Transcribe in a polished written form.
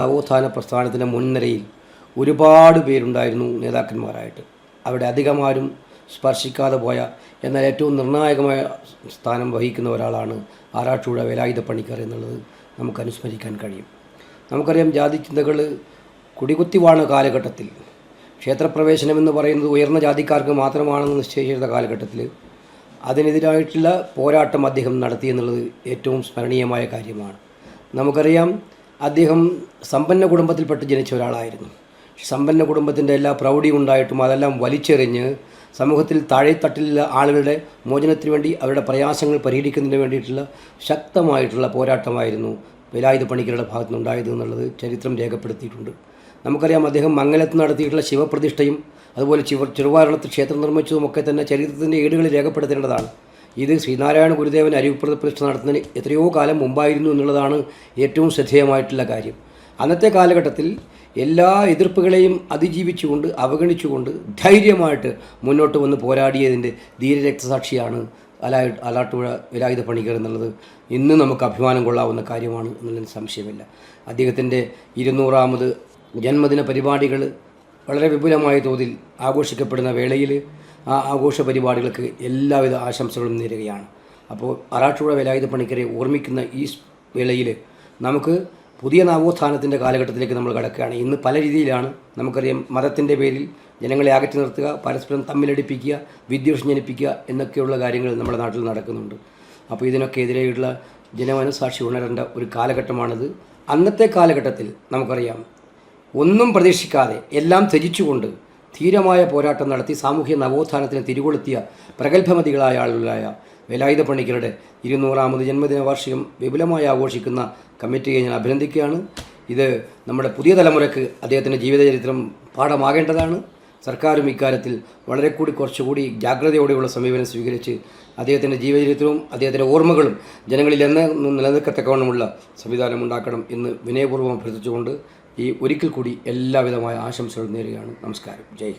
നവോത്ഥാന പ്രസ്ഥാനത്തിൻ്റെ മുൻനിരയിൽ ഒരുപാട് പേരുണ്ടായിരുന്നു നേതാക്കന്മാരായിട്ട്. അവിടെ അധികമാരും സ്പർശിക്കാതെ പോയ എന്നാൽ ഏറ്റവും നിർണായകമായ സ്ഥാനം വഹിക്കുന്ന ഒരാളാണ് ആറാട്ടുപുഴ വേലായുധ പണിക്കർ എന്നുള്ളത് നമുക്ക് അനുസ്മരിക്കാൻ കഴിയും. നമുക്കറിയാം, ജാതിചിന്തകൾ കുടികുത്തി വാണ കാലഘട്ടത്തിൽ ക്ഷേത്രപ്രവേശനം എന്ന് പറയുന്നത് ഉയർന്ന ജാതിക്കാർക്ക് മാത്രമാണെന്ന് നിശ്ചയിച്ചിരുന്ന കാലഘട്ടത്തിൽ അതിനെതിരായിട്ടുള്ള പോരാട്ടം അദ്ദേഹം നടത്തിയെന്നുള്ളത് ഏറ്റവും സ്മരണീയമായ കാര്യമാണ്. നമുക്കറിയാം, അദ്ദേഹം സമ്പന്ന കുടുംബത്തിൽപ്പെട്ട് ജനിച്ച ഒരാളായിരുന്നു. സമ്പന്ന കുടുംബത്തിൻ്റെ എല്ലാ പ്രൗഢിയും ഉണ്ടായിട്ടും അതെല്ലാം വലിച്ചെറിഞ്ഞ് സമൂഹത്തിൽ താഴെത്തട്ടിലുള്ള ആളുകളുടെ മോചനത്തിന് വേണ്ടി അവരുടെ പ്രയാസങ്ങൾ പരിഹരിക്കുന്നതിന് വേണ്ടിയിട്ടുള്ള ശക്തമായിട്ടുള്ള പോരാട്ടമായിരുന്നു വേലായുധ പണിക്കരുടെ ഭാഗത്തുനിന്നുണ്ടായത് എന്നുള്ളത് ചരിത്രം രേഖപ്പെടുത്തിയിട്ടുണ്ട്. നമുക്കറിയാം, അദ്ദേഹം മംഗലത്ത് നടത്തിയിട്ടുള്ള ശിവപ്രതിഷ്ഠയും അതുപോലെ ചെറുവാരണത്ത് ക്ഷേത്രം നിർമ്മിച്ചതുമൊക്കെ തന്നെ ചരിത്രത്തിൻ്റെ ഏടുകളിൽ രേഖപ്പെടുത്തേണ്ടതാണ്. ഇത് ശ്രീനാരായണ ഗുരുദേവൻ അരുവിപ്രതിഷ്ഠ നടത്തുന്നതിന് എത്രയോ കാലം മുമ്പായിരുന്നു എന്നുള്ളതാണ് ഏറ്റവും ശ്രദ്ധേയമായിട്ടുള്ള കാര്യം. അന്നത്തെ കാലഘട്ടത്തിൽ എല്ലാ എതിർപ്പുകളെയും അതിജീവിച്ചുകൊണ്ട് അവഗണിച്ചുകൊണ്ട് ധൈര്യമായിട്ട് മുന്നോട്ട് വന്ന് പോരാടിയതിൻ്റെ ധീരരക്തസാക്ഷിയാണ് ആറാട്ടുപുഴ വേലായുധ പണിക്കർ എന്നുള്ളത് ഇന്ന് നമുക്ക് അഭിമാനം കൊള്ളാവുന്ന കാര്യമാണ് എന്നുള്ളതിന് സംശയമില്ല. അദ്ദേഹത്തിൻ്റെ 200ാമത് ജന്മദിന പരിപാടികൾ വളരെ വിപുലമായ തോതിൽ ആഘോഷിക്കപ്പെടുന്ന വേളയിൽ ആ ആഘോഷ പരിപാടികൾക്ക് എല്ലാവിധ ആശംസകളും നേരുകയാണ്. അപ്പോൾ ആറാട്ടുപുഴ വേലായുധ പണിക്കരെ ഓർമ്മിക്കുന്ന ഈ വേളയിൽ നമുക്ക് പുതിയ നവോത്ഥാനത്തിൻ്റെ കാലഘട്ടത്തിലേക്ക് നമ്മൾ കടക്കുകയാണ്. ഇന്ന് പല രീതിയിലാണ്. നമുക്കറിയാം, മതത്തിൻ്റെ പേരിൽ ജനങ്ങളെ അകറ്റി നിർത്തുക, പരസ്പരം തമ്മിലടിപ്പിക്കുക, വിദ്വേഷം ജനിപ്പിക്കുക എന്നൊക്കെയുള്ള കാര്യങ്ങൾ നമ്മുടെ നാട്ടിൽ നടക്കുന്നുണ്ട്. അപ്പോൾ ഇതിനൊക്കെ എതിരെയുള്ള ജനമനസാക്ഷി ഉണരേണ്ട ഒരു കാലഘട്ടമാണിത്. അന്നത്തെ കാലഘട്ടത്തിൽ നമുക്കറിയാം, ഒന്നും പ്രതീക്ഷിക്കാതെ എല്ലാം ത്യജിച്ചുകൊണ്ട് ധീരമായ പോരാട്ടം നടത്തി സാമൂഹ്യ നവോത്ഥാനത്തിന് തിരികൊളുത്തിയ പ്രഗത്ഭമതികളായ ആളുകളായ വേലായുധ പണിക്കരുടെ 200ാമത് ജന്മദിന വാർഷികം വിപുലമായി ആഘോഷിക്കുന്ന കമ്മിറ്റിയെ ഞാൻ അഭിനന്ദിക്കുകയാണ്. ഇത് നമ്മുടെ പുതിയ തലമുറയ്ക്ക് അദ്ദേഹത്തിൻ്റെ ജീവിതചരിത്രം പാഠമാകേണ്ടതാണ്. സർക്കാരും ഇക്കാര്യത്തിൽ കുറച്ചുകൂടി ജാഗ്രതയോടെയുള്ള സമീപനം സ്വീകരിച്ച് അദ്ദേഹത്തിൻ്റെ ജീവചരിത്രവും അദ്ദേഹത്തിൻ്റെ ഓർമ്മകളും ജനങ്ങളിൽ എന്ന് നിലനിൽക്കത്തക്കവണ്ണമുള്ള സംവിധാനം ഉണ്ടാക്കണം എന്ന് വിനയപൂർവ്വം അഭ്യർത്ഥിച്ചുകൊണ്ട് ഒരിക്കൽ കൂടി എല്ലാവിധമായ ആശംസകൾ നേരുകയാണ്. നമസ്കാരം. ജയ്.